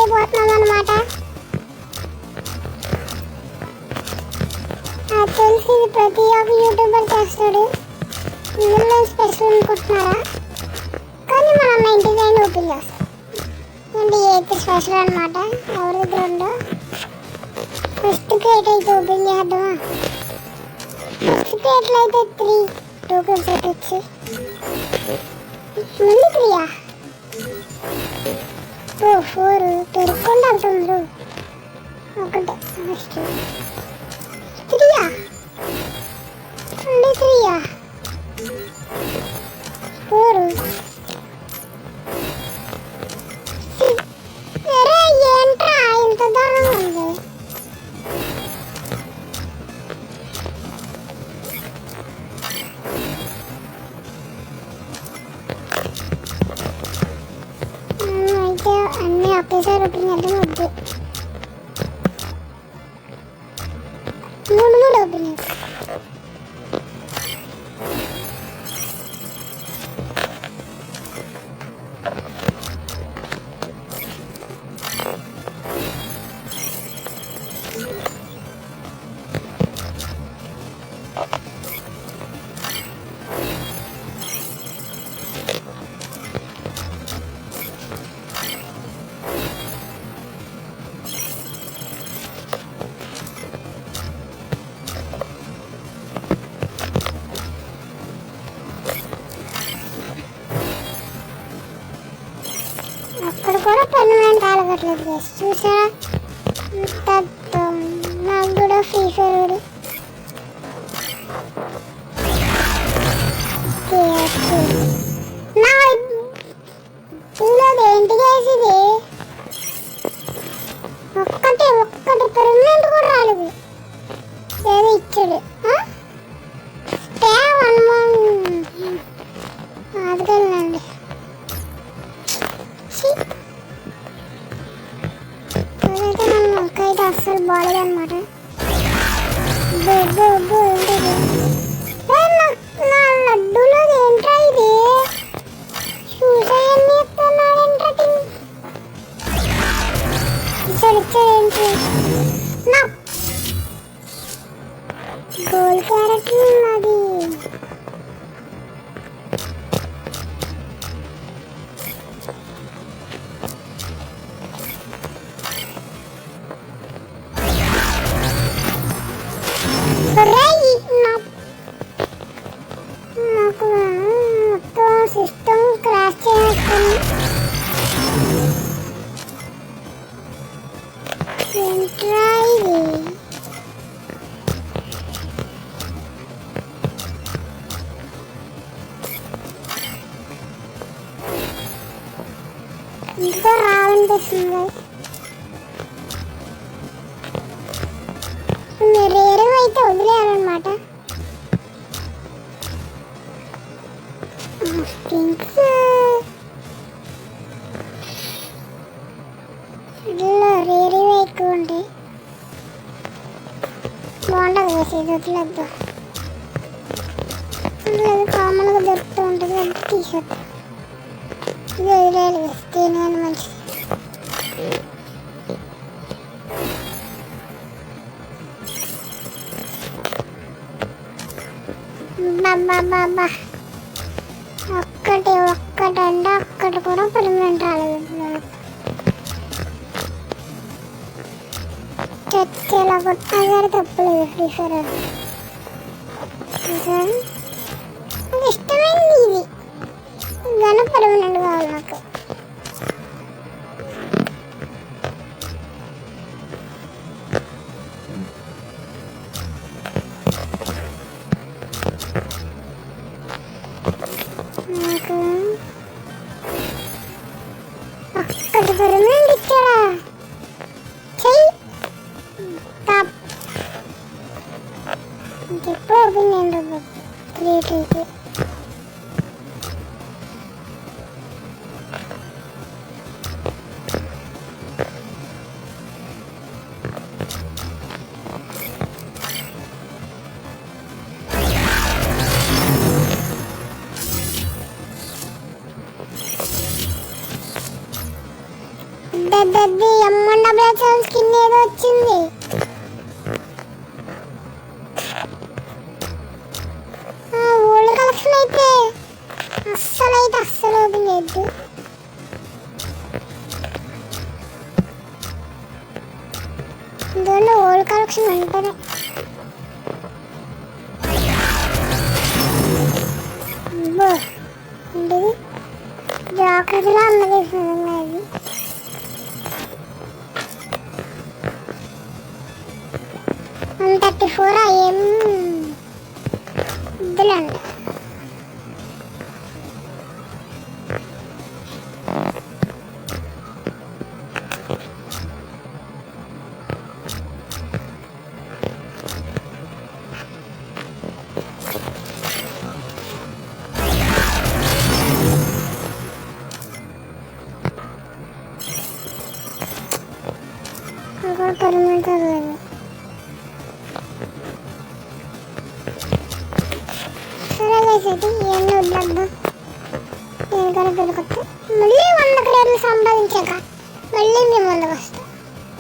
చేయబోతున్నాం అనమాట. నాకు తెలిసి ఇది ప్రతి ఒక్క యూట్యూబర్ చేస్తాడు. ఇందులో స్పెషల్ అనుకుంటున్నారా? కానీ మనం 99 ఓపెన్ చేస్తాం. అంటే 8 స్పెషల్ అనమాట. ఎవరి దగ్గర ఉండో ఫస్ట్ క్రేట్ అయితే ఓపెన్ చేద్దామా? ఫస్ట్ క్రేట్లో అయితే 3 టోకెన్స్ అయితే వచ్చి మళ్ళీ 3 4 పెరుక్కుండా అంటున్నారు. ఒకటే ఫస్ట్ 3 మళ్ళీ 3 4 అరే ఏంట్రా ఇంత దూరం ఉంది. అయితే అన్నీ ఒకేసారి ఓపెన్ చేద్దాం. వద్దు, 3 ఓపెన్ చేద్దాం. అక్కడ కూడా పర్మనెంట్ ఆడగట్లేదు. చూసారా? నాకు కూడా ఫ్రీ ఫైర్ నా ఏంటి చేసేది? ఒక్కటి పర్మనెంట్ కూడా రాలేదు. ఏదో ఇచ్చాడు. అదిగండి అదైతే మన మొక్క అయితే అస్సలు బాగాలేదన్నమాట. నా లడ్డూలో ఏంట్రా ఇది? చూసాయన్నీ ఇస్తున్నాడేంటి? ఇచ్చాడేంటి? నా గోల్ క్యారెట్ అది నాకు మొత్తం సిస్టమ్ క్రాష్ చేస్తుంది. ఏంట్రా ఇది? ఇంకా రావనిపిస్తుంది. మీరు ఎరువు అయితే వదిలేయాలన్నమాట. థింగ్స్ ఇట్లా రేరేవి ఎక్కువ ఉంటాయి. బాగుంటుంది వేసేది. వదిలేదు, లేదు కామన్గా దొరుకుతూ ఉంటుంది. అది టీషర్ట్ ఇది వదిలేయాలి. వేస్తే కానీ మంచిది. బాబా ఒక్కటంటే ఒక్కటి కూడా పర్మనెంట్ రాలేదు. చచ్చేలా కొట్టినా సరే తప్పలేదు. ఫ్రీ ఫైర్ అది ఇష్టమైంది. ఇది గన పర్మనెంట్ కావాలి నాకు. నాకు ఒక్కటి పర్మనెంట్ ఇచ్చాడా? చెయ్యి ఇంకెప్పుడు ఓపెన్ చేయండి. క్రియేట్ అయితే పెద్ద ఎమ్మండ బ్లాక్ స్కిన్ ఏదో వచ్చింది. ఓల్డ్ కలెక్షన్ అయితే అస్సలు ఓపెన్ చేయొద్దు. ఇందులో ఓల్డ్ కలెక్షన్ అంటారే. ఏంటిది జాకెట్లో అన్నది అది. 134 AM ఇద్దులండి. పర్మనెంట్ లేదు. సరే గైస్, అయితే ఇవన్నీ వద్దా దేనికైనా దొరకచ్చు. మళ్ళీ 100 క్రేట్లు సంపాదించాక మళ్ళీ మేము ముందుకు వస్తాం.